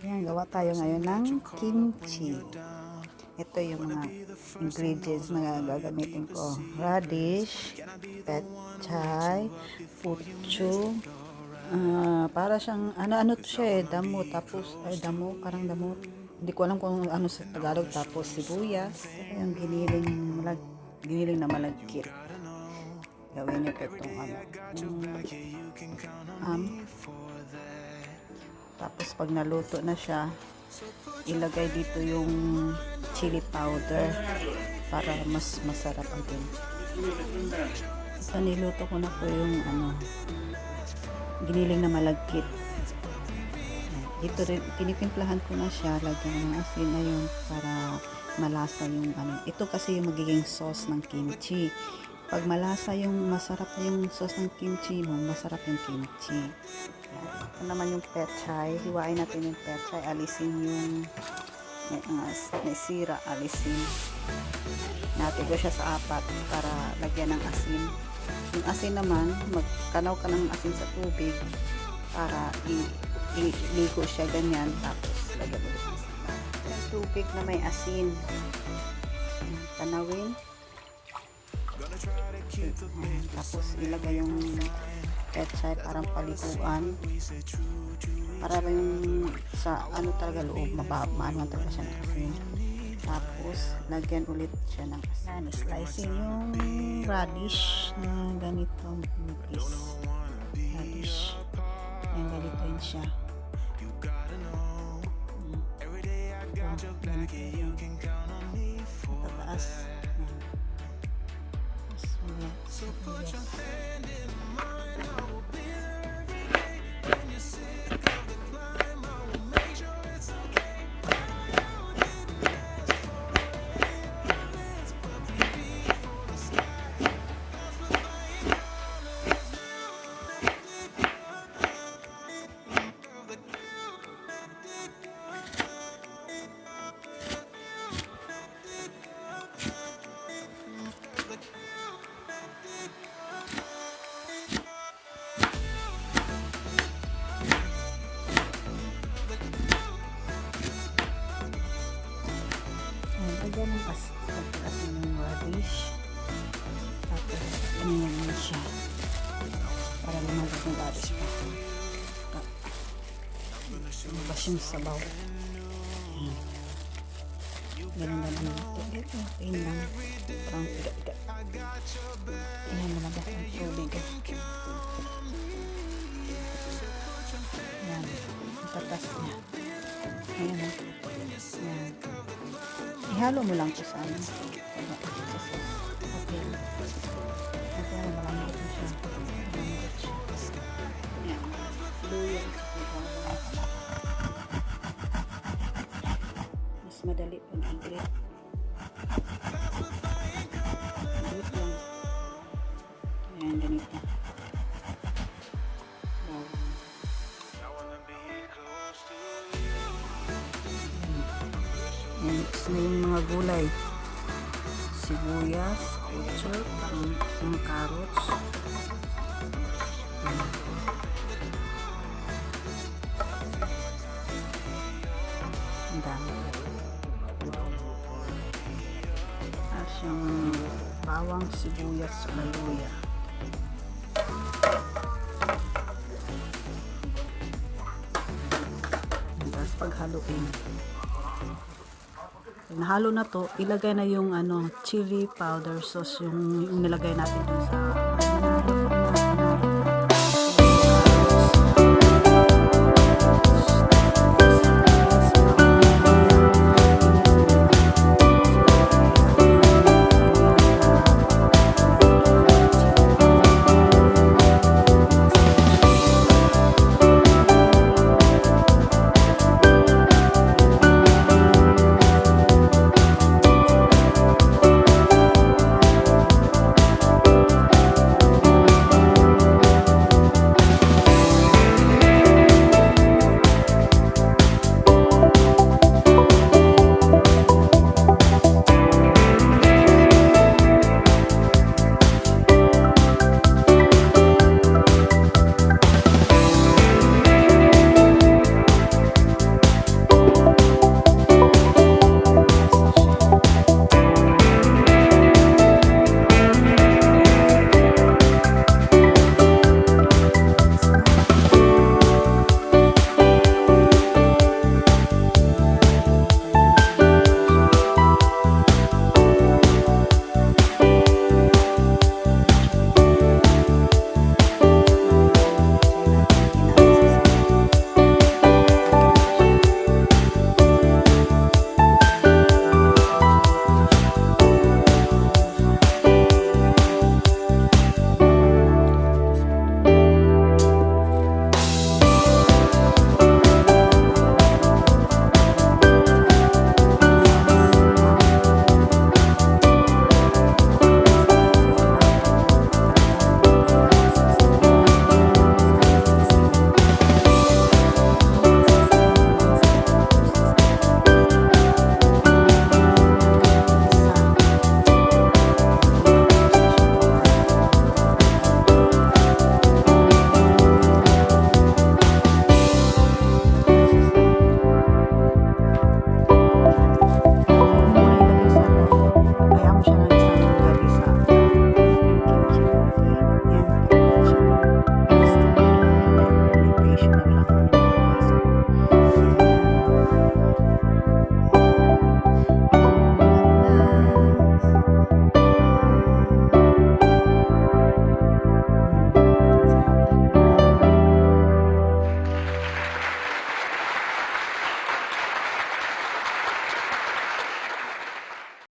Ayan, gawa tayo ngayon ng kimchi. Ito yung mga ingredients na gagamitin ko. Radish, pechay, pucho, para siyang, ano to siya damo, tapos, damo, parang damo. Hindi ko alam kung ano sa Tagalog. Tapos sibuyas, yung giniling na malagkit. Gawin nyo po itong tapos pag naluto na siya, ilagay dito yung chili powder para mas masarap ang kimchi. So niluto ko na po yung giniling na malagkit. Dito rin tinipimplahan ko na siya, lagyan ng asin na yun para malasa yung ito kasi yung magiging sauce ng kimchi. Pag malasa yung masarap na yung sauce ng kimchi mo, masarap yung kimchi. Ito naman yung pechay. Hiwain natin yung pechay. Alisin yung may sira. Alisin natin ko siya sa apat para lagyan ng asin. Yung asin naman, magkanaw ka ng asin sa tubig para iligo siya ganyan. Tapos lagyan ulit ng asin. Yung tubig na may asin. Kanawin. Tapos ilagay yung pechay, parang paliguan para yung sa talaga loob maano talaga siya ng asin. Tapos lagyan ulit siya ng asin. Slicing yung radish na ganito piece. Radish yan, ganito yun siya. Tataas. Lagyan ng asin yung radish. Tapos ganyan siya para lumabas yung radish pa. Lumabas yung sabaw. Ganun na naman ito. Ayun lang. Parang tiga-tiga. Ayan, lumabas ang tubig. Ayan. Ang tatas niya. Ayan. Ayan. Ihalo mo lang ito sa okay. Ito na malamit na siya. Malamit siya. Ayan. Luya. Mas madali pang i-grate. Grate lang. Ayan, ganito. Mix na yung mga gulay, sibuyas, pucho, yung carrots, ang dami, at yung bawang, sibuyas, luya. Tapos paghaluin, nahalo na to, ilagay na yung chili powder sauce, yung nilagay natin dun sa